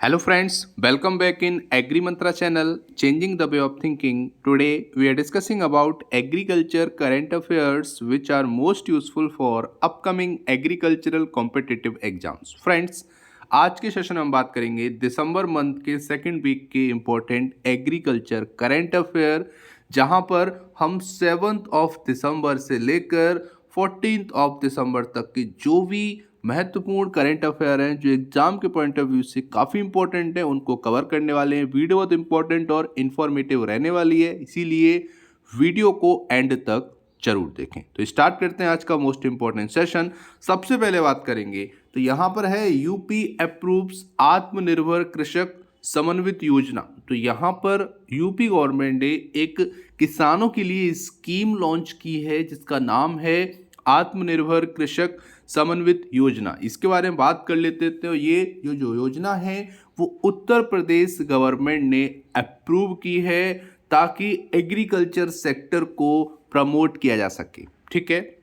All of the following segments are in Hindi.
Hello friends, welcome back in Agri Mantra channel, changing the way of thinking. Today we are discussing about agriculture current affairs which are most useful for upcoming agricultural competitive exams. Friends, आज के सेशन में हम बात करेंगे दिसंबर मंथ के सेकंड वीक के इम्पोर्टेंट एग्रीकल्चर करंट अफेयर, जहां पर हम 7 दिसंबर से लेकर 14 दिसंबर तक के जो भी महत्वपूर्ण करंट अफेयर हैं जो एग्जाम के पॉइंट ऑफ व्यू से काफ़ी इंपॉर्टेंट है उनको कवर करने वाले हैं। वीडियो बहुत इंपॉर्टेंट और इन्फॉर्मेटिव रहने वाली है, इसीलिए वीडियो को एंड तक जरूर देखें। तो स्टार्ट करते हैं आज का मोस्ट इंपॉर्टेंट सेशन। सबसे पहले बात करेंगे तो यहाँ पर है यूपी अप्रूव्स आत्मनिर्भर कृषक समन्वित योजना। तो यहाँ पर यूपी गवर्नमेंट ने एक किसानों के लिए स्कीम लॉन्च की है जिसका नाम है आत्मनिर्भर कृषक समन्वित योजना। इसके बारे में बात कर लेते हैं। तो ये जो योजना है वो उत्तर प्रदेश गवर्नमेंट ने अप्रूव की है ताकि एग्रीकल्चर सेक्टर को प्रमोट किया जा सके। ठीक है,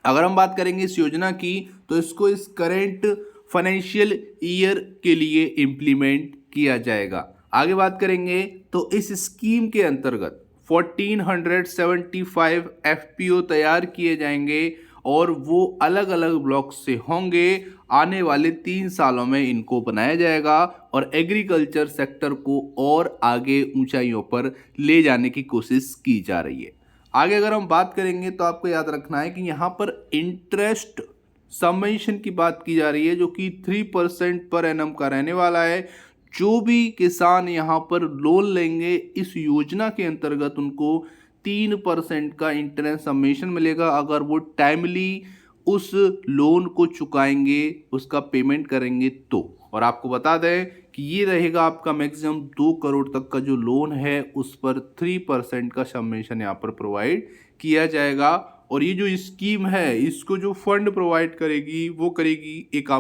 अगर हम बात करेंगे इस योजना की तो इसको इस करेंट फाइनेंशियल ईयर के लिए इम्प्लीमेंट किया जाएगा। आगे बात करेंगे तो इस स्कीम के अंतर्गत 1475 एफपीओ तैयार किए जाएंगे और वो अलग अलग ब्लॉक से होंगे। आने वाले 3 सालों में इनको बनाया जाएगा और एग्रीकल्चर सेक्टर को और आगे ऊंचाइयों पर ले जाने की कोशिश की जा रही है। आगे अगर हम बात करेंगे तो आपको याद रखना है कि यहाँ पर इंटरेस्ट सबवेंशन की बात की जा रही है जो कि 3% पर एनम का रहने वाला है। जो भी किसान यहाँ पर लोन लेंगे इस योजना के अंतर्गत उनको 3% का इंटरेस्ट सबवेंशन मिलेगा अगर वो टाइमली उस लोन को चुकाएंगे, उसका पेमेंट करेंगे तो। और आपको बता दें कि ये रहेगा आपका मैक्सिमम 2 करोड़ तक का जो लोन है उस पर 3% का सबवेंशन यहाँ पर प्रोवाइड किया जाएगा। और ये जो स्कीम है इसको जो फंड प्रोवाइड करेगी वो करेगी एक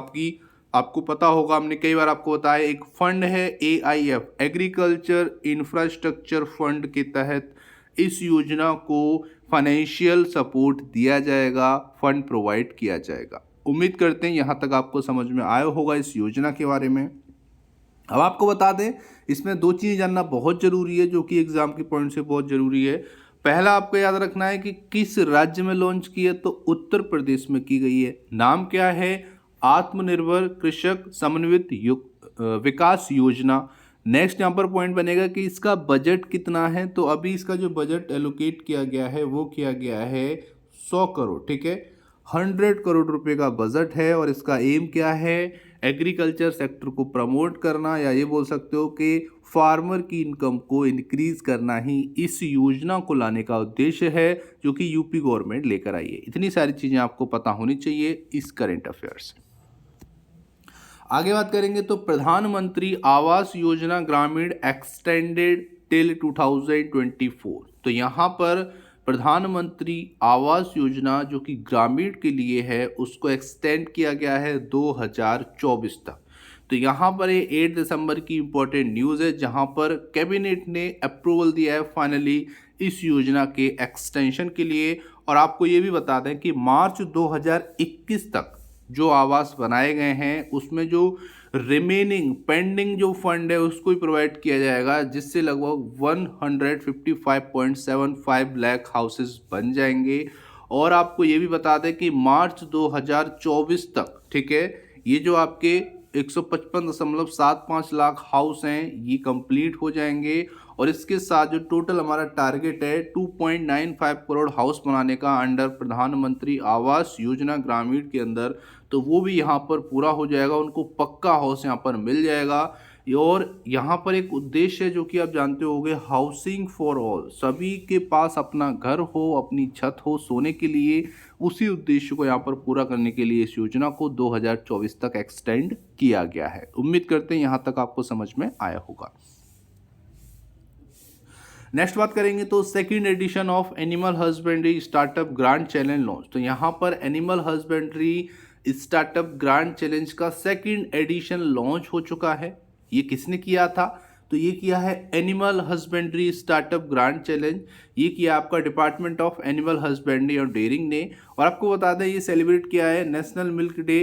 आपको पता होगा, हमने कई बार आपको बताया, एक फंड है AIF एग्रीकल्चर इंफ्रास्ट्रक्चर फंड के तहत इस योजना को फाइनेंशियल सपोर्ट दिया जाएगा, फंड प्रोवाइड किया जाएगा। उम्मीद करते हैं यहाँ तक आपको समझ में आया होगा इस योजना के बारे में। अब आपको बता दें इसमें 2 चीज़ें जानना बहुत ज़रूरी है जो कि एग्जाम के पॉइंट से बहुत ज़रूरी है। पहला आपको याद रखना है कि किस राज्य में लॉन्च की है, तो उत्तर प्रदेश में की गई है। नाम क्या है? आत्मनिर्भर कृषक समन्वित विकास योजना। नेक्स्ट यहाँ पर पॉइंट बनेगा कि इसका बजट कितना है। तो अभी इसका जो बजट एलोकेट किया गया है वो किया गया है 100 करोड़। ठीक है, 100 करोड़ रुपए का बजट है और इसका एम क्या है? एग्रीकल्चर सेक्टर को प्रमोट करना, या ये बोल सकते हो कि फार्मर की इनकम को इंक्रीज करना ही इस योजना को लाने का उद्देश्य है जो कि यूपी गवर्नमेंट लेकर आई है। इतनी सारी चीज़ें आपको पता होनी चाहिए इस करंट अफेयर्स। आगे बात करेंगे तो प्रधानमंत्री आवास योजना ग्रामीण एक्सटेंडेड टिल 2024। तो यहाँ पर प्रधानमंत्री आवास योजना जो कि ग्रामीण के लिए है उसको एक्सटेंड किया गया है 2024 तक। तो यहाँ पर ये 8 दिसंबर की इम्पोर्टेंट न्यूज़ है जहाँ पर कैबिनेट ने अप्रूवल दिया है फाइनली इस योजना के एक्सटेंशन के लिए। और आपको ये भी बता दें कि मार्च 2021 तक जो आवास बनाए गए हैं उसमें जो रिमेनिंग पेंडिंग जो फंड है उसको ही प्रोवाइड किया जाएगा, जिससे लगभग 155.75 लाख हाउसेस बन जाएंगे। और आपको ये भी बता दें कि मार्च 2024 तक, ठीक है, ये जो आपके 155.75 लाख हाउस हैं ये कंप्लीट हो जाएंगे। और इसके साथ जो टोटल हमारा टारगेट है 2.95 करोड़ हाउस बनाने का अंडर प्रधानमंत्री आवास योजना ग्रामीण के अंदर, तो वो भी यहाँ पर पूरा हो जाएगा, उनको पक्का हाउस यहाँ पर मिल जाएगा। और यहाँ पर एक उद्देश्य है जो कि आप जानते होंगे, हाउसिंग फॉर ऑल, सभी के पास अपना घर हो, अपनी छत हो सोने के लिए। उसी उद्देश्य को यहाँ पर पूरा करने के लिए इस योजना को 2024 तक एक्सटेंड किया गया है। उम्मीद करते हैं यहाँ तक आपको समझ में आया होगा। नेक्स्ट बात करेंगे तो second edition of animal husbandry startup grand challenge launch. तो यहाँ पर animal husbandry startup grand challenge का सेकंड एडिशन लॉन्च हो चुका है। ये किसने किया था? तो ये किया है animal husbandry startup grand challenge. ये किया आपका डिपार्टमेंट ऑफ एनिमल हस्बेंड्री और डेयरिंग ने। और आपको बता दें ये सेलिब्रेट किया है नेशनल मिल्क डे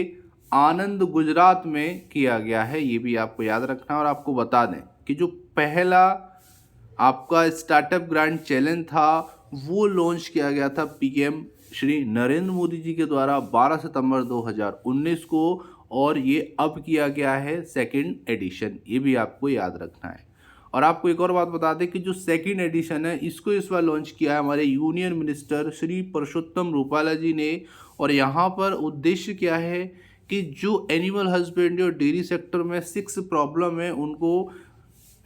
आनंद गुजरात में किया गया है, ये भी आपको याद रखना है। और आपको बता दें कि जो पहला आपका स्टार्टअप ग्रांड चैलेंज था वो लॉन्च किया गया था पीएम श्री नरेंद्र मोदी जी के द्वारा 12 सितंबर 2019 को, और ये अब किया गया है सेकंड एडिशन, ये भी आपको याद रखना है। और आपको एक और बात बता दें कि जो सेकंड एडिशन है इसको इस बार लॉन्च किया है हमारे यूनियन मिनिस्टर श्री परषोत्तम रूपाला जी ने। और यहाँ पर उद्देश्य क्या है कि जो एनिमल हस्बेंड्री और डेयरी सेक्टर में 6 प्रॉब्लम है उनको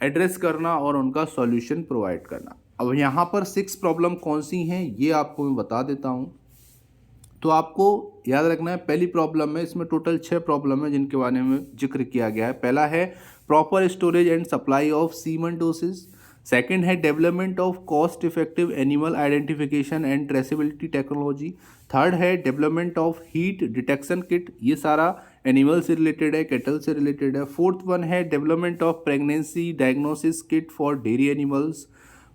एड्रेस करना और उनका सॉल्यूशन प्रोवाइड करना। अब यहाँ पर 6 प्रॉब्लम कौन सी हैं ये आपको मैं बता देता हूँ। तो आपको याद रखना है, पहली प्रॉब्लम है, इसमें टोटल 6 प्रॉब्लम है जिनके बारे में जिक्र किया गया है। पहला है proper storage and supply of semen dosage. Second है development of cost effective animal identification and traceability technology. Third है development of heat detection kit, ये सारा एनिमल से रिलेटेड है, कैटल से रिलेटेड है। फोर्थ वन है development of pregnancy diagnosis kit for dairy animals.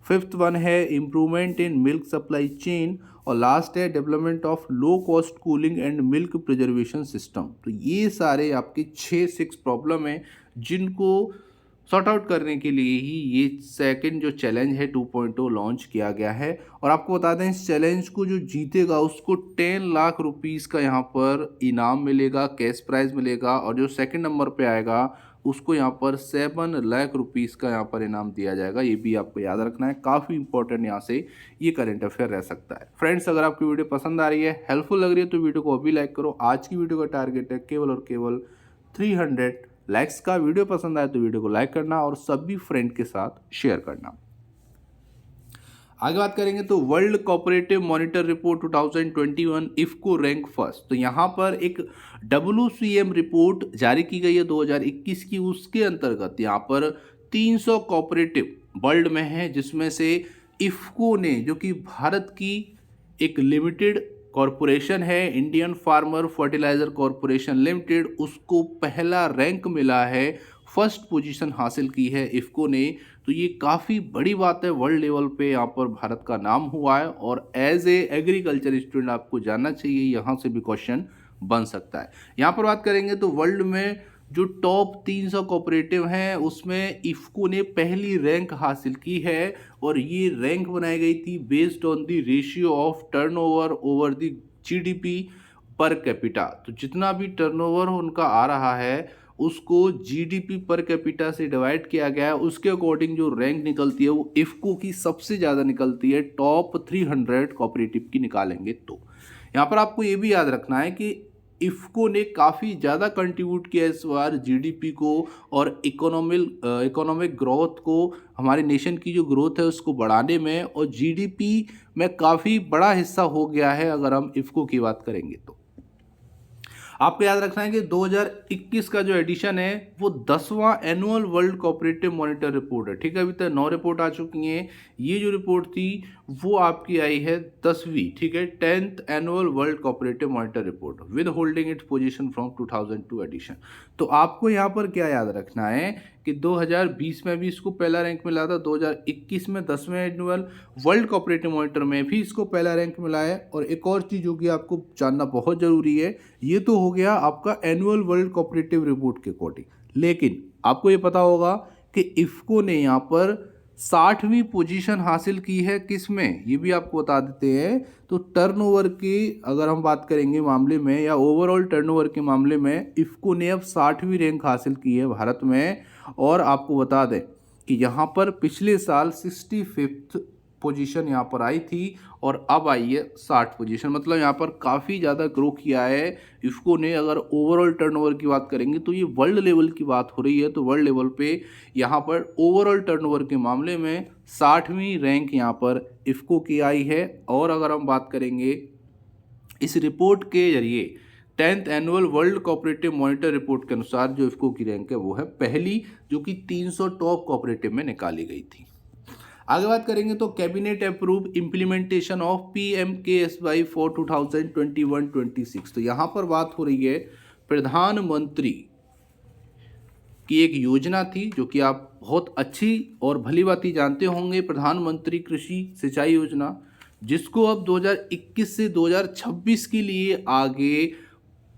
Fifth one है improvement in milk supply chain. और लास्ट है development of low cost cooling and milk preservation system. तो ये सारे आपके 6 प्रॉब्लम हैं जिनको सॉर्ट आउट करने के लिए ही ये सेकंड जो चैलेंज है 2.0 लॉन्च किया गया है। और आपको बता दें इस चैलेंज को जो जीतेगा उसको 10 लाख रुपीस का यहाँ पर इनाम मिलेगा, कैश प्राइज मिलेगा। और जो सेकंड नंबर पे आएगा उसको यहाँ पर 7 लाख रुपीस का यहाँ पर इनाम दिया जाएगा, ये भी आपको याद रखना है। काफ़ी इंपॉर्टेंट यहाँ से ये करंट अफेयर रह सकता है। फ्रेंड्स, अगर आपकी वीडियो पसंद आ रही है, हेल्पफुल लग रही है तो वीडियो को अभी लाइक करो। आज की वीडियो का टारगेट है केवल और केवल 300 लाइक्स का। वीडियो पसंद आए तो वीडियो को लाइक करना और सभी फ्रेंड के साथ शेयर करना। आगे बात करेंगे तो world cooperative monitor report 2021 IFFCO rank first. तो यहाँ पर एक WCM रिपोर्ट जारी की गई है 2021 की, उसके अंतर्गत यहाँ पर 300 कोऑपरेटिव वर्ल्ड में है, जिसमें से इफ्को ने, जो कि भारत की एक लिमिटेड कॉरपोरेशन है, Indian farmer fertiliser corporation limited, उसको पहला रैंक मिला है, फर्स्ट पोजीशन हासिल की है इफ्को ने। तो ये काफ़ी बड़ी बात है, वर्ल्ड लेवल पे यहाँ पर भारत का नाम हुआ है। और एज ए एग्रीकल्चर स्टूडेंट आपको जानना चाहिए, यहाँ से भी क्वेश्चन बन सकता है। यहाँ पर बात करेंगे तो वर्ल्ड में जो टॉप 300 कोऑपरेटिव हैं उसमें इफ्को ने पहली रैंक हासिल की है। और ये रैंक बनाई गई थी based on the ratio of turnover over the GDP per capita. तो जितना भी टर्नओवर उनका आ रहा है उसको GDP पर कैपिटा से डिवाइड किया गया है, उसके अकॉर्डिंग जो रैंक निकलती है वो इफ्को की सबसे ज़्यादा निकलती है। टॉप 300 कोऑपरेटिव की निकालेंगे तो यहाँ पर आपको ये भी याद रखना है कि इफ्को ने काफ़ी ज़्यादा कंट्रीब्यूट किया इस बार GDP को और इकोनॉमिक ग्रोथ को, हमारे नेशन की जो ग्रोथ है उसको बढ़ाने में, और GDP में काफ़ी बड़ा हिस्सा हो गया है अगर हम इफ्को की बात करेंगे तो। आपको याद रखना है कि 2021 का जो एडिशन है वो 10वां annual world cooperative monitor report है। ठीक है, अभी तक 9 रिपोर्ट आ चुकी हैं, ये जो रिपोर्ट थी वो आपकी आई है 10वीं, ठीक है, 10th annual world cooperative monitor report with holding its position from 2002 edition. तो आपको यहाँ पर क्या याद रखना है कि 2020 में भी इसको पहला रैंक मिला था, 2021 में 10वें एनुअल वर्ल्ड कोऑपरेटिव मॉनिटर में भी इसको पहला रैंक मिला है। और एक और चीज़ जो कि आपको जानना बहुत ज़रूरी है, ये तो हो गया आपका एनुअल वर्ल्ड कोऑपरेटिव रिपोर्ट के अकॉर्डिंग, लेकिन आपको ये पता होगा कि इफ्को ने यहाँ पर 60वीं पोजीशन हासिल की है, किस में ये भी आपको बता देते हैं। तो टर्नओवर की अगर हम बात करेंगे मामले में या ओवरऑल टर्नओवर के मामले में इफ्को ने अब 60वीं रैंक हासिल की है भारत में। और आपको बता दें कि यहाँ पर पिछले साल 65th पोजीशन यहाँ पर आई थी और अब आई है 60 पोजीशन, मतलब यहाँ पर काफ़ी ज़्यादा ग्रो किया है इफ्को ने। अगर ओवरऑल टर्नओवर की बात करेंगे तो ये वर्ल्ड लेवल की बात हो रही है, तो वर्ल्ड लेवल पे यहाँ पर ओवरऑल टर्नओवर के मामले में 60वीं रैंक यहाँ पर इफ्को की आई है। और अगर हम बात करेंगे इस रिपोर्ट के जरिए 10th annual world cooperative monitor report के अनुसार जो इफ्को की रैंक है वो है पहली, जो कि 300 टॉप कोऑपरेटिव में निकाली गई थी। आगे बात करेंगे तो cabinet approve implementation of PMKSY for 2021-26। तो यहाँ पर बात हो रही है प्रधानमंत्री की एक योजना थी जो कि आप बहुत अच्छी और भली भांति जानते होंगे, प्रधानमंत्री कृषि सिंचाई योजना, जिसको अब 2021 से 2026 के लिए आगे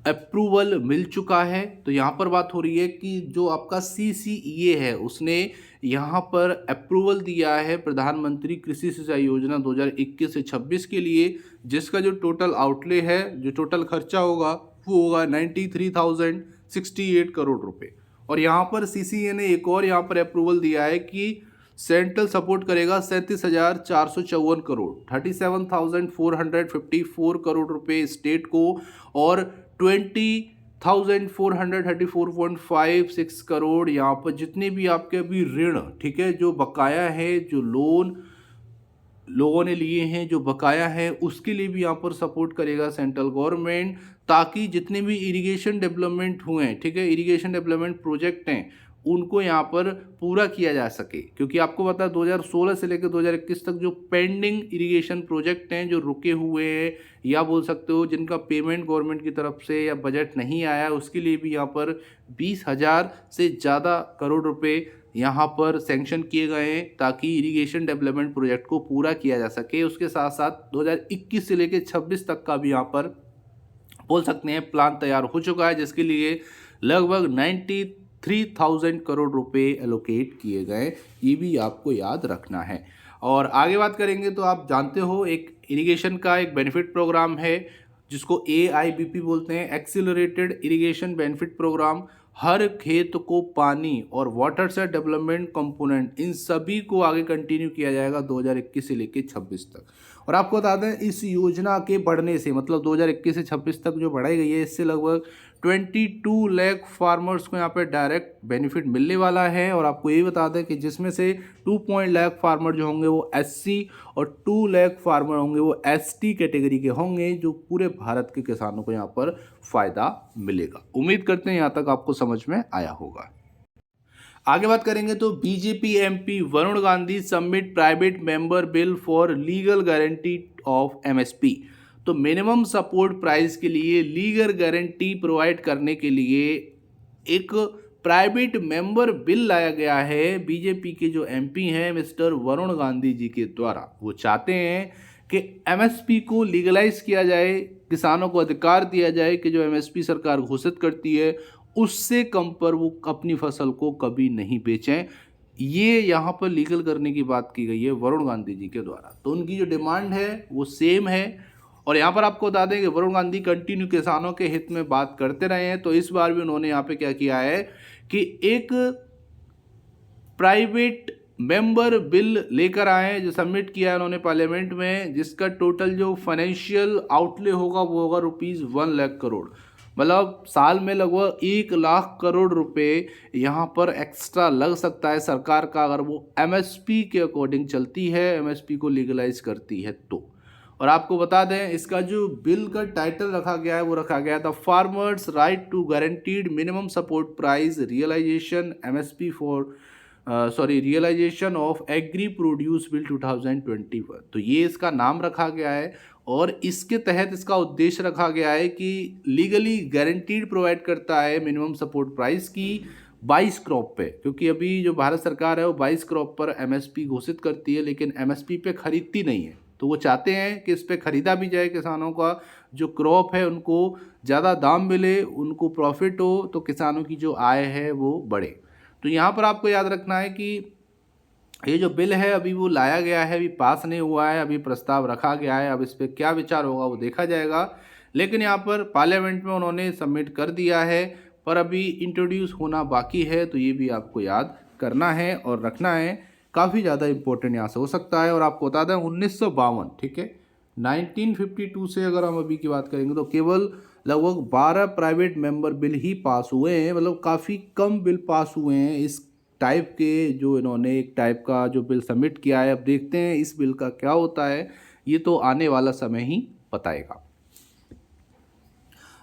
अप्रूवल मिल चुका है। तो यहाँ पर बात हो रही है कि जो आपका CCEA है उसने यहाँ पर अप्रूवल दिया है प्रधानमंत्री कृषि सिंचाई योजना 2021 से 26 के लिए, जिसका जो टोटल आउटले है, जो टोटल खर्चा होगा वो होगा 93,068 करोड़ रुपए। और यहाँ पर CCEA ने एक और यहाँ पर अप्रूवल दिया है कि सेंट्रल सपोर्ट करेगा 37,454 करोड़ 37,454 करोड़ रुपए स्टेट को, और 20,434.56 करोड़ यहाँ पर जितने भी आपके अभी ऋण, ठीक है, जो बकाया है, जो लोन लोगों ने लिए हैं, जो बकाया है, उसके लिए भी यहाँ पर सपोर्ट करेगा सेंट्रल गवर्नमेंट, ताकि जितने भी इरिगेशन डेवलपमेंट हुए हैं, ठीक है, इरिगेशन डेवलपमेंट प्रोजेक्ट हैं, उनको यहाँ पर पूरा किया जा सके। क्योंकि आपको पता है 2016 से लेकर 2021 तक जो पेंडिंग इरिगेशन प्रोजेक्ट हैं, जो रुके हुए हैं, या बोल सकते हो जिनका पेमेंट गवर्नमेंट की तरफ से या बजट नहीं आया, उसके लिए भी यहाँ पर 20,000 से ज़्यादा करोड़ रुपए यहाँ पर सैंक्शन किए गए हैं, ताकि इरिगेशन डेवलपमेंट प्रोजेक्ट को पूरा किया जा सके। उसके साथ साथ 2021 से लेकर 26 तक का भी यहाँ पर बोल सकते हैं प्लान तैयार हो चुका है, जिसके लिए लगभग 93,000 करोड़ रुपए एलोकेट किए गए। ये भी आपको याद रखना है। और आगे बात करेंगे तो आप जानते हो एक इरिगेशन का एक बेनिफिट प्रोग्राम है जिसको AIBP बोलते हैं, एक्सीलरेटेड इरिगेशन बेनिफिट प्रोग्राम। हर खेत को पानी और वाटर से डेवलपमेंट कंपोनेंट, इन सभी को आगे कंटिन्यू किया जाएगा 2021 से लेकर 26 तक। और आपको बता दें इस योजना के बढ़ने से, मतलब 2021 से 26 तक जो बढ़ाई गई है, इससे लगभग 22 लाख फार्मर्स को यहाँ पे डायरेक्ट बेनिफिट मिलने वाला है। और आपको ये बता दें कि जिसमें से 2 लाख फार्मर जो होंगे वो SC और 2 लाख फार्मर होंगे वो ST कैटेगरी के होंगे, जो पूरे भारत के किसानों को यहाँ पर फ़ायदा मिलेगा। उम्मीद करते हैं यहाँ तक आपको समझ में आया होगा। आगे बात करेंगे तो BJP MP Varun Gandhi submit private member bill for legal guarantee of MSP। तो मिनिमम सपोर्ट प्राइस के लिए लीगल गारंटी प्रोवाइड करने के लिए एक प्राइवेट मेंबर बिल लाया गया है बीजेपी के जो MP हैं मिस्टर वरुण गांधी जी के द्वारा। वो चाहते हैं कि MSP को लीगलाइज किया जाए, किसानों को अधिकार दिया जाए कि जो MSP सरकार घोषित करती है उससे कम पर वो अपनी फसल को कभी नहीं बेचें। ये यहाँ पर लीगल करने की बात की गई है वरुण गांधी जी के द्वारा। तो उनकी जो डिमांड है वो सेम है। और यहाँ पर आपको बता दें कि वरुण गांधी कंटिन्यू किसानों के हित में बात करते रहे हैं। तो इस बार भी उन्होंने यहाँ पे क्या किया है कि एक प्राइवेट मेंबर बिल लेकर आए जो सबमिट किया है उन्होंने पार्लियामेंट में, जिसका टोटल जो फाइनेंशियल आउटले होगा वो होगा ₹1 लाख करोड़। मतलब साल में लगभग 1 लाख करोड़ रुपए यहाँ पर एक्स्ट्रा लग सकता है सरकार का, अगर वो MSP के अकॉर्डिंग चलती है, MSP को लीगलाइज करती है तो। और आपको बता दें इसका जो बिल का टाइटल रखा गया है वो रखा गया था farmers right to guaranteed minimum support price realisation MSP for realisation of agri produce bill 2021। तो ये इसका नाम रखा गया है और इसके तहत इसका उद्देश्य रखा गया है कि लीगली गारंटीड प्रोवाइड करता है मिनिमम सपोर्ट प्राइस की 22 क्रॉप पे, क्योंकि अभी जो भारत सरकार है वो 22 क्रॉप पर MSP घोषित करती है लेकिन MSP पे खरीदती नहीं है। तो वो चाहते हैं कि इस पे खरीदा भी जाए, किसानों का जो क्रॉप है उनको ज़्यादा दाम मिले, उनको प्रॉफिट हो, तो किसानों की जो आय है वो बढ़े। तो यहाँ पर आपको याद रखना है कि ये जो बिल है अभी वो लाया गया है, अभी पास नहीं हुआ है, अभी प्रस्ताव रखा गया है, अब इस पर क्या विचार होगा वो देखा जाएगा। लेकिन यहाँ पर पार्लियामेंट में उन्होंने सबमिट कर दिया है, पर अभी इंट्रोड्यूस होना बाकी है। तो ये भी आपको याद करना है और रखना है, काफ़ी ज़्यादा इंपॉर्टेंट यहाँ से हो सकता है। और आपको बता दें 1952, ठीक है, 1952 से अगर हम अभी की बात करेंगे तो केवल लगभग 12 प्राइवेट मेंबर बिल ही पास हुए हैं, मतलब काफ़ी कम बिल पास हुए हैं इस टाइप के, जो इन्होंने एक टाइप का जो बिल सबमिट किया है। अब देखते हैं इस बिल का क्या होता है, ये तो आने वाला समय ही बताएगा।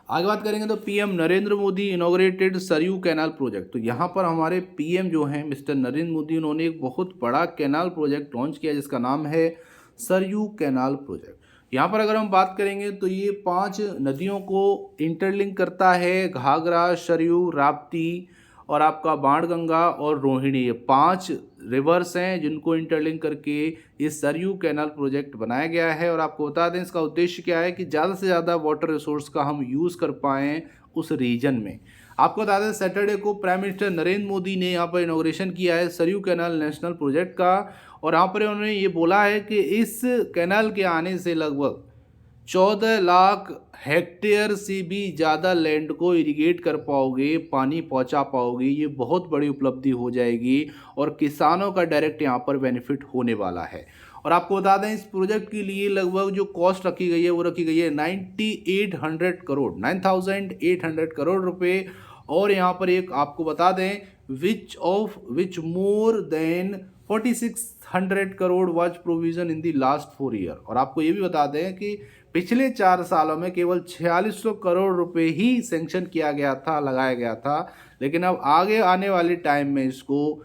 आगे बात करेंगे तो PM Narendra Modi inaugurated Saryu canal project. तो यहाँ पर हमारे PM जो हैं मिस्टर नरेंद्र मोदी, उन्होंने एक बहुत बड़ा कैनाल प्रोजेक्ट लॉन्च किया जिसका नाम है सरयू कैनाल प्रोजेक्ट। यहाँ पर अगर हम बात करेंगे तो ये 5 नदियों को इंटरलिंक करता है, घाघरा, सरयू, राप्ती और आपका बाणगंगा और रोहिणी, ये 5 रिवर्स हैं जिनको इंटरलिंक करके ये सरयू कैनाल प्रोजेक्ट बनाया गया है। और आपको बता दें इसका उद्देश्य क्या है कि ज़्यादा से ज़्यादा वाटर रिसोर्स का हम यूज़ कर पाएँ उस रीजन में। आपको बता दें सैटरडे को प्राइम मिनिस्टर नरेंद्र मोदी ने यहाँ पर इनॉग्रेशन किया है सरयू कैनाल नेशनल प्रोजेक्ट का, और यहाँ पर उन्होंने ये बोला है कि इस कैनाल के आने से लगभग 14 लाख हेक्टेयर से भी ज़्यादा लैंड को इरिगेट कर पाओगे, पानी पहुंचा पाओगे। ये बहुत बड़ी उपलब्धि हो जाएगी और किसानों का डायरेक्ट यहाँ पर बेनिफिट होने वाला है। और आपको बता दें इस प्रोजेक्ट के लिए लगभग जो कॉस्ट रखी गई है वो रखी गई है 9800 करोड़ रुपए। और यहाँ पर एक आपको बता दें which more than 4600 crore was provision in the last 4 year. और आपको ये भी बता दें कि पिछले 4 सालों में केवल 4600 करोड़ रुपए ही सेंक्शन किया गया था, लगाया गया था, लेकिन अब आगे आने वाले टाइम में इसको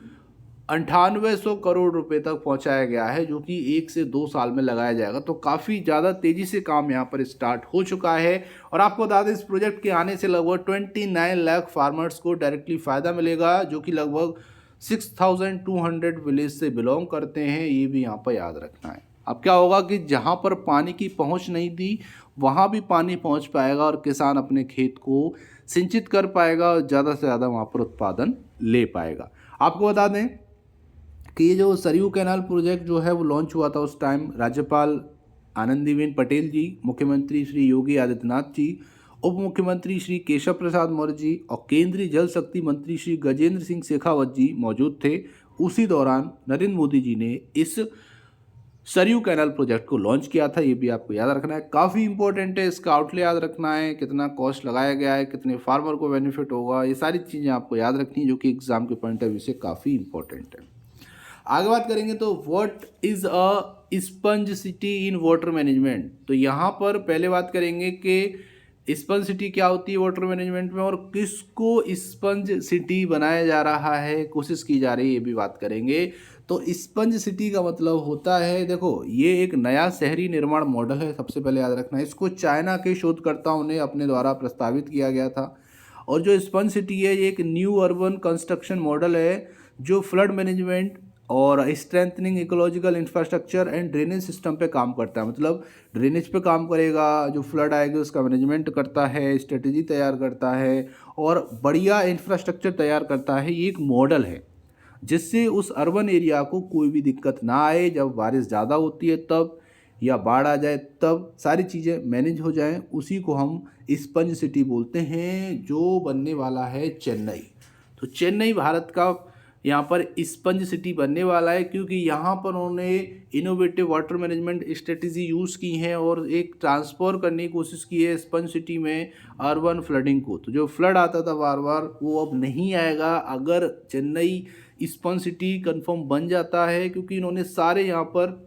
9800 करोड़ रुपए तक पहुंचाया गया है, जो कि 1 से 2 साल में लगाया जाएगा। तो काफ़ी ज़्यादा तेज़ी से काम यहाँ पर स्टार्ट हो चुका है। और आपको बता दें इस प्रोजेक्ट के आने से लगभग 29 लाख फार्मर्स को डायरेक्टली फ़ायदा मिलेगा, जो कि लगभग 6200 विलेज से बिलोंग करते हैं। ये भी यहाँ पर याद रखना है। अब क्या होगा कि जहाँ पर पानी की पहुँच नहीं थी वहाँ भी पानी पहुँच पाएगा और किसान अपने खेत को सिंचित कर पाएगा और ज़्यादा से ज़्यादा वहाँ पर उत्पादन ले पाएगा। आपको बता दें कि ये जो सरयू कैनाल प्रोजेक्ट जो है वो लॉन्च हुआ था, उस टाइम राज्यपाल आनंदीबेन पटेल जी, मुख्यमंत्री श्री योगी आदित्यनाथ जी, उप मुख्यमंत्री श्री केशव प्रसाद मौर्य जी और केंद्रीय जल शक्ति मंत्री श्री गजेंद्र सिंह शेखावत जी मौजूद थे। उसी दौरान नरेंद्र मोदी जी ने इस सरयू कैनाल प्रोजेक्ट को लॉन्च किया था। ये भी आपको याद रखना है, काफ़ी इंपॉर्टेंट है। इसका आउटले याद रखना है, कितना कॉस्ट लगाया गया है, कितने फार्मर को बेनिफिट होगा, ये सारी चीज़ें आपको याद रखनी है, जो कि एग्जाम के पॉइंट ऑफ व्यू से काफ़ी इंपॉर्टेंट है। आगे बात करेंगे तो what is a sponge city in water management. तो यहाँ पर पहले बात करेंगे कि स्पंज सिटी क्या होती है वाटर मैनेजमेंट में और किसको स्पंज सिटी बनाया जा रहा है, कोशिश की जा रही है, ये भी बात करेंगे। तो स्पंज सिटी का मतलब होता है, देखो ये एक नया शहरी निर्माण मॉडल है, सबसे पहले याद रखना है। इसको चाइना के शोधकर्ताओं ने अपने द्वारा प्रस्तावित किया गया था। और जो स्पंज सिटी है ये एक न्यू अर्बन कंस्ट्रक्शन मॉडल है जो फ्लड मैनेजमेंट और strengthening ecological infrastructure and drainage system पे काम करता है। मतलब ड्रेनेज पे काम करेगा, जो फ्लड आएगी उसका मैनेजमेंट करता है, स्ट्रेटजी तैयार करता है और बढ़िया इंफ्रास्ट्रक्चर तैयार करता है। ये एक मॉडल है जिससे उस अर्बन एरिया को कोई भी दिक्कत ना आए, जब बारिश ज़्यादा होती है तब या बाढ़ आ जाए तब सारी चीज़ें मैनेज हो जाएं, उसी को हम स्पंज सिटी बोलते हैं, जो बनने वाला है चेन्नई। तो चेन्नई भारत का यहाँ पर स्पंज सिटी बनने वाला है, क्योंकि यहाँ पर उन्होंने innovative water management strategy use की है और एक ट्रांसफर करने की कोशिश की है स्पंज सिटी में अर्बन फ्लडिंग को। तो जो फ्लड आता था बार बार वो अब नहीं आएगा अगर चेन्नई स्पंज सिटी कंफर्म बन जाता है, क्योंकि इन्होंने सारे यहाँ पर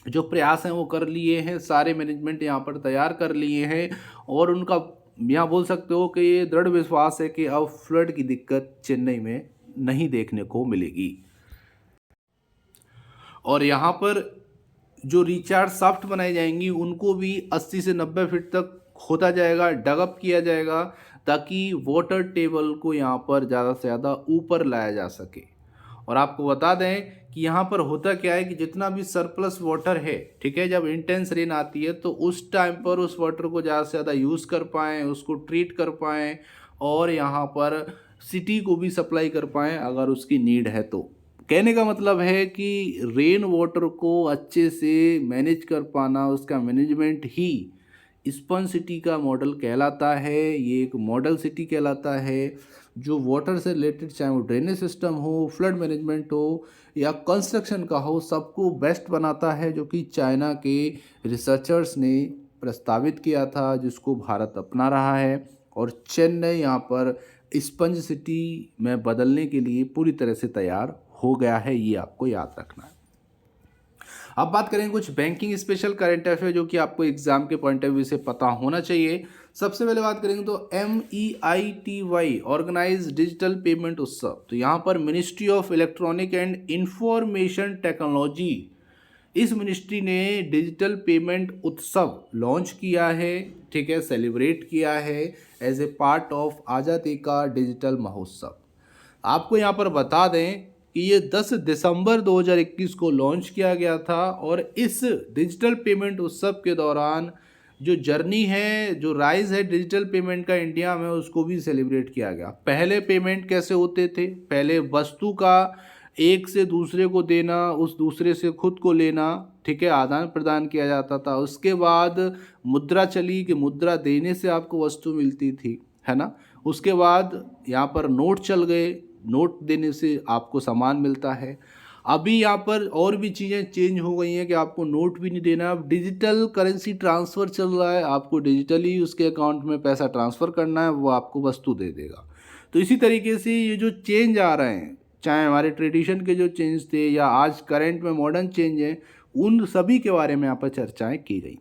जो प्रयास हैं वो कर लिए हैं, सारे मैनेजमेंट यहाँ पर तैयार कर लिए हैं और उनका यहाँ बोल सकते हो कि ये दृढ़ विश्वास है कि अब फ्लड की दिक्कत चेन्नई में नहीं देखने को मिलेगी। और यहाँ पर जो रिचार्ज शाफ्ट बनाई जाएंगी उनको भी 80 से 90 फीट तक खोदा जाएगा, डगअप किया जाएगा, ताकि वाटर टेबल को यहाँ पर ज़्यादा से ज़्यादा ऊपर लाया जा सके। और आपको बता दें कि यहाँ पर होता क्या है कि जितना भी सरप्लस वाटर है, ठीक है, जब इंटेंस रेन आती है तो उस टाइम पर उस वाटर को ज़्यादा से ज़्यादा यूज़ कर पाएँ, उसको ट्रीट कर पाएँ और यहाँ पर सिटी को भी सप्लाई कर पाएँ अगर उसकी नीड है। तो कहने का मतलब है कि रेन वाटर को अच्छे से मैनेज कर पाना, उसका मैनेजमेंट ही स्पंज सिटी का मॉडल कहलाता है। ये एक मॉडल सिटी कहलाता है जो वाटर से रिलेटेड, चाहे वो ड्रेनेज सिस्टम हो, फ्लड मैनेजमेंट हो या कंस्ट्रक्शन का हो, सबको बेस्ट बनाता है, जो कि चाइना के रिसर्चर्स ने प्रस्तावित किया था, जिसको भारत अपना रहा है। और चेन्नई यहाँ पर स्पंज सिटी में बदलने के लिए पूरी तरह से तैयार हो गया है, ये आपको याद रखना है। अब बात करेंगे कुछ बैंकिंग स्पेशल करंट अफेयर जो कि आपको एग्जाम के पॉइंट ऑफ व्यू से पता होना चाहिए। सबसे पहले बात करेंगे तो MEITY ऑर्गेनाइज डिजिटल पेमेंट उत्सव। तो यहाँ पर ministry of electronic and information technology, इस मिनिस्ट्री ने डिजिटल पेमेंट उत्सव लॉन्च किया है, ठीक है, सेलिब्रेट किया है एज ए पार्ट ऑफ आज़ादी का डिजिटल महोत्सव। आपको यहाँ पर बता दें कि ये 10 दिसंबर 2021 को लॉन्च किया गया था और इस डिजिटल पेमेंट उत्सव के दौरान जो जर्नी है, जो राइज है डिजिटल पेमेंट का इंडिया में, उसको भी सेलिब्रेट किया गया। पहले पेमेंट कैसे होते थे? पहले वस्तु का एक से दूसरे को देना, उस दूसरे से खुद को लेना, ठीक है, आदान प्रदान किया जाता था। उसके बाद मुद्रा चली कि मुद्रा देने से आपको वस्तु मिलती थी, है ना। उसके बाद यहाँ पर नोट चल गए, नोट देने से आपको सामान मिलता है। अभी यहाँ पर और भी चीज़ें चेंज हो गई हैं कि आपको नोट भी नहीं देना, अब डिजिटल करेंसी ट्रांसफ़र चल रहा है, आपको डिजिटली उसके अकाउंट में पैसा ट्रांसफ़र करना है, वो आपको वस्तु दे देगा। तो इसी तरीके से ये जो चेंज आ रहे हैं, चाहे हमारे ट्रेडिशन के जो चेंज थे या आज करंट में मॉडर्न चेंज हैं, उन सभी के बारे में यहाँ पर चर्चाएँ की गई।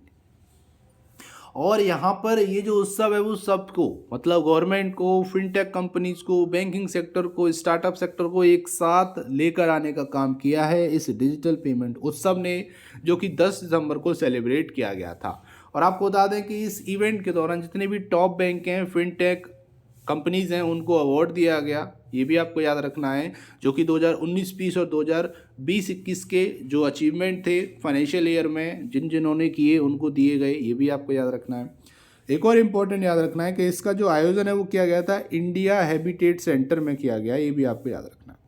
और यहाँ पर ये जो उत्सव है वो सबको, मतलब गवर्नमेंट को, फिनटेक कंपनीज को, बैंकिंग सेक्टर को, स्टार्टअप सेक्टर को एक साथ लेकर आने का काम किया है इस डिजिटल पेमेंट उत्सव ने, जो कि 10 दिसंबर को सेलिब्रेट किया गया था। और आपको बता दें कि इस इवेंट के दौरान जितने भी टॉप बैंक हैं, फिनटेक कंपनीज़ हैं, उनको अवार्ड दिया गया। ये भी आपको याद रखना है, जो कि 2019-20 और 2020-21 के जो अचीवमेंट थे फाइनेंशियल ईयर में, जिन्होंने किए उनको दिए गए, ये भी आपको याद रखना है। एक और इम्पोर्टेंट याद रखना है कि इसका जो आयोजन है वो किया गया था इंडिया हैबिटेट सेंटर में किया गया, ये भी आपको याद रखना है।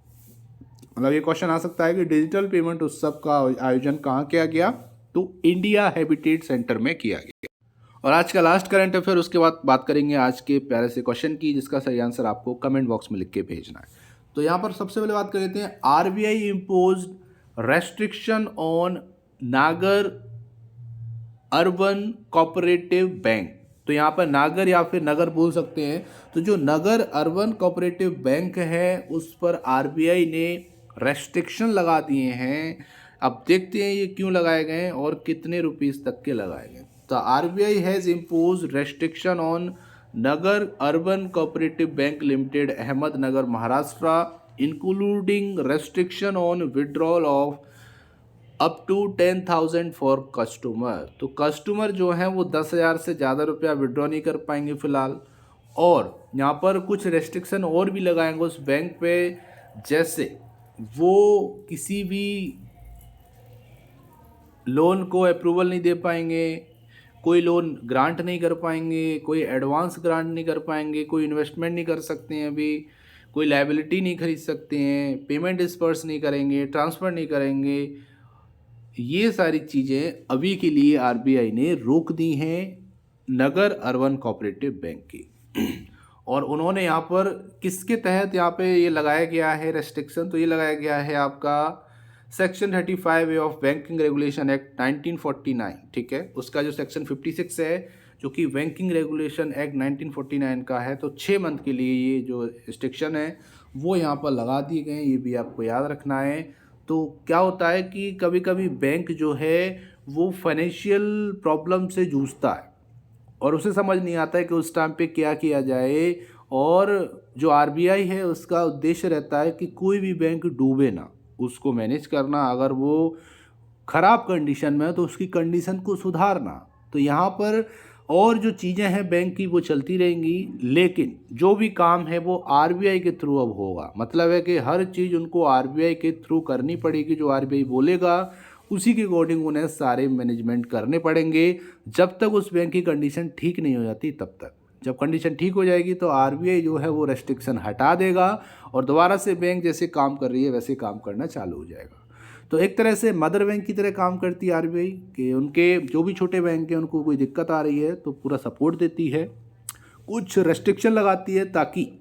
मतलब ये क्वेश्चन आ सकता है कि डिजिटल पेमेंट उत्सव का आयोजन कहाँ किया गया, तो इंडिया हैबिटेट सेंटर में किया गया। और आज का लास्ट करंट अफेयर, उसके बाद बात करेंगे आज के प्यारे से क्वेश्चन की, जिसका सही आंसर आपको कमेंट बॉक्स में लिख के भेजना है। तो यहाँ पर सबसे पहले बात कर लेते हैं, आरबीआई इम्पोज्ड रेस्ट्रिक्शन ऑन नागर अर्बन कोऑपरेटिव बैंक। तो यहाँ पर नागर या फिर नगर बोल सकते हैं। तो जो नगर अर्बन कोऑपरेटिव बैंक है उस पर आरबीआई ने रेस्ट्रिक्शन लगा दिए हैं। अब देखते हैं ये क्यों लगाए गए हैं और कितने रुपीस तक के लगाए गए। The RBI has imposed restriction on Nagar Urban Cooperative Bank Limited, Ahmednagar, Maharashtra, including restriction on withdrawal of up to 10,000 for customer। तो कस्टमर जो हैं वो 10,000 से ज़्यादा रुपया विड्रॉ नहीं कर पाएंगे फ़िलहाल। और यहाँ पर कुछ रेस्ट्रिक्शन और भी लगाएंगे उस बैंक पे, जैसे वो किसी भी लोन को अप्रूवल नहीं दे पाएंगे, कोई लोन ग्रांट नहीं कर पाएंगे, कोई एडवांस ग्रांट नहीं कर पाएंगे, कोई इन्वेस्टमेंट नहीं कर सकते हैं, अभी कोई लायबिलिटी नहीं खरीद सकते हैं, पेमेंट डिस्पर्स नहीं करेंगे, ट्रांसफ़र नहीं करेंगे। ये सारी चीज़ें अभी के लिए आरबीआई ने रोक दी हैं नगर अर्बन कोऑपरेटिव बैंक की। और उन्होंने यहाँ पर किसके तहत यहाँ पे ये लगाया गया है रेस्ट्रिक्शन, तो ये लगाया गया है आपका section 35A of banking regulation act 1949, ठीक है। उसका जो सेक्शन 56 है जो कि बैंकिंग रेगुलेशन एक्ट 1949 का है, तो 6 मंथ के लिए ये जो रिस्ट्रिक्शन है वो यहाँ पर लगा दिए गए हैं, ये भी आपको याद रखना है। तो क्या होता है कि कभी कभी बैंक जो है वो फाइनेंशियल प्रॉब्लम से जूझता है और उसे समझ नहीं आता है कि उस टाइम पे क्या किया जाए, और जो आरबीआई है उसका उद्देश्य रहता है कि कोई भी बैंक डूबे ना, उसको मैनेज करना, अगर वो ख़राब कंडीशन में है तो उसकी कंडीशन को सुधारना। तो यहाँ पर और जो चीज़ें हैं बैंक की वो चलती रहेंगी, लेकिन जो भी काम है वो आरबीआई के थ्रू अब होगा। मतलब है कि हर चीज़ उनको आरबीआई के थ्रू करनी पड़ेगी, जो आरबीआई बोलेगा उसी के अकॉर्डिंग उन्हें सारे मैनेजमेंट करने पड़ेंगे, जब तक उस बैंक की कंडीशन ठीक नहीं हो जाती तब तक। जब कंडीशन ठीक हो जाएगी तो आरबीआई जो है वो रेस्ट्रिक्शन हटा देगा और दोबारा से बैंक जैसे काम कर रही है वैसे काम करना चालू हो जाएगा। तो एक तरह से मदर बैंक की तरह काम करती है आरबीआई, कि उनके जो भी छोटे बैंक हैं उनको कोई दिक्कत आ रही है तो पूरा सपोर्ट देती है, कुछ रेस्ट्रिक्शन लगाती है ताकि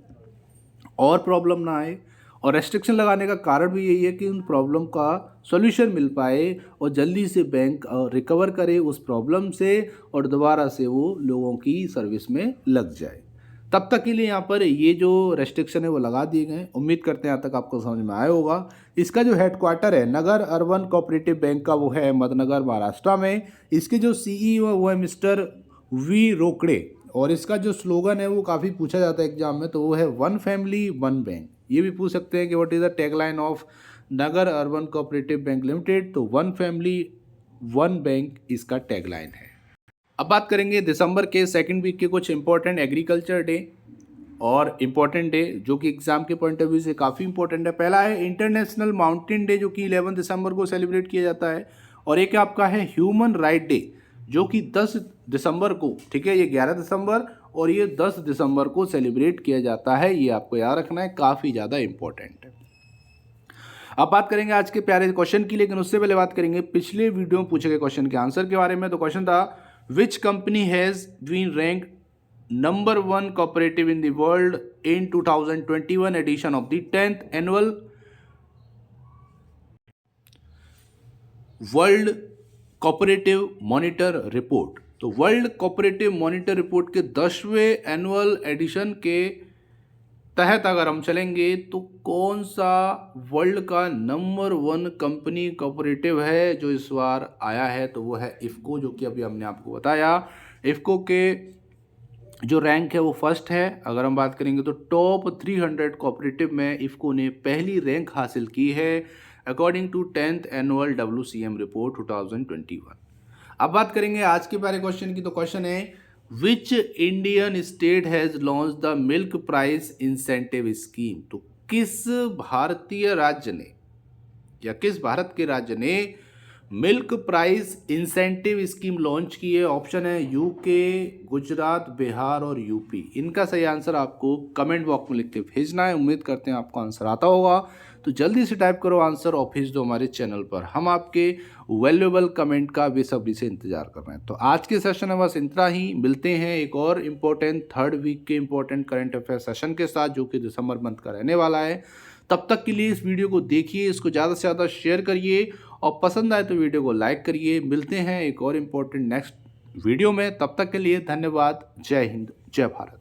और प्रॉब्लम ना आए। और रेस्ट्रिक्शन लगाने का कारण भी यही है कि उन प्रॉब्लम का सॉल्यूशन मिल पाए और जल्दी से बैंक रिकवर करे उस प्रॉब्लम से और दोबारा से वो लोगों की सर्विस में लग जाए। तब तक के लिए यहाँ पर ये जो रेस्ट्रिक्शन है वो लगा दिए गए। उम्मीद करते हैं यहाँ तक आपको समझ में आया होगा। इसका जो हेडक्वार्टर है नगर अर्बन कोऑपरेटिव बैंक का वो है अहमदनगर, महाराष्ट्र में। इसके जो सीईओ है वो है मिस्टर वी रोकड़े, और इसका जो स्लोगन है वो काफ़ी पूछा जाता है एग्जाम में, तो वो है वन फैमिली वन बैंक। ये भी पूछ सकते हैं कि what is the tagline of Nagar urban cooperative bank limited, तो वन फैमिली वन बैंक इसका टैगलाइन है। अब बात करेंगे दिसंबर के सेकंड वीक के कुछ इंपॉर्टेंट एग्रीकल्चर डे। और इम्पोर्टेंट डे जो कि एग्जाम के पॉइंट ऑफ व्यू से काफ़ी इंपॉर्टेंट है। पहला है इंटरनेशनल माउंटेन डे जो कि 11 दिसंबर को सेलिब्रेट किया जाता है, और एक आपका है ह्यूमन राइट डे जो कि 10 दिसंबर को, ठीक है, ये 11 दिसंबर और ये 10 दिसंबर को सेलिब्रेट किया जाता है। ये आपको याद रखना है, काफ़ी ज़्यादा इंपॉर्टेंट है। अब बात करेंगे आज के प्यारे क्वेश्चन की, लेकिन उससे पहले बात करेंगे पिछले वीडियो में पूछे गए क्वेश्चन के आंसर के बारे में। तो क्वेश्चन था which company has been ranked number 1 cooperative in the world in 2021 edition of the 10th annual world cooperative monitor report. तो वर्ल्ड कोऑपरेटिव मॉनिटर रिपोर्ट के 10वें एनुअल एडिशन के तहत अगर हम चलेंगे तो कौन सा वर्ल्ड का नंबर 1 कंपनी कोऑपरेटिव है जो इस बार आया है, तो वो है इफ़को, जो कि अभी हमने आपको बताया। इफ़को के जो रैंक है वो फर्स्ट है। अगर हम बात करेंगे तो टॉप 300 कोऑपरेटिव में इफ़को ने पहली रैंक हासिल की है according to 10th annual WCM report 2021। अब बात करेंगे आज के पहले क्वेश्चन की। तो क्वेश्चन है which Indian state has launch the milk price incentive scheme. तो किस भारतीय राज्य ने या किस भारत के राज्य ने milk price incentive scheme launch की है? ऑप्शन है यूके, गुजरात, बिहार और यूपी। इनका सही आंसर आपको कमेंट बॉक्स में लिख के भेजना है। उम्मीद करते हैं आपको आंसर आता होगा, तो जल्दी से टाइप करो आंसर और भेज दो हमारे चैनल पर। हम आपके वैल्यूएबल कमेंट का बेसब्री से इंतजार कर रहे हैं। तो आज के सेशन में बस इतना ही। मिलते हैं एक और इम्पोर्टेंट थर्ड वीक के इम्पोर्टेंट करंट अफेयर सेशन के साथ, जो कि दिसंबर मंथ का रहने वाला है। तब तक के लिए इस वीडियो को देखिए, इसको ज़्यादा से ज़्यादा शेयर करिए और पसंद आए तो वीडियो को लाइक करिए। मिलते हैं एक और इम्पोर्टेंट नेक्स्ट वीडियो में, तब तक के लिए धन्यवाद। जय हिंद, जय भारत।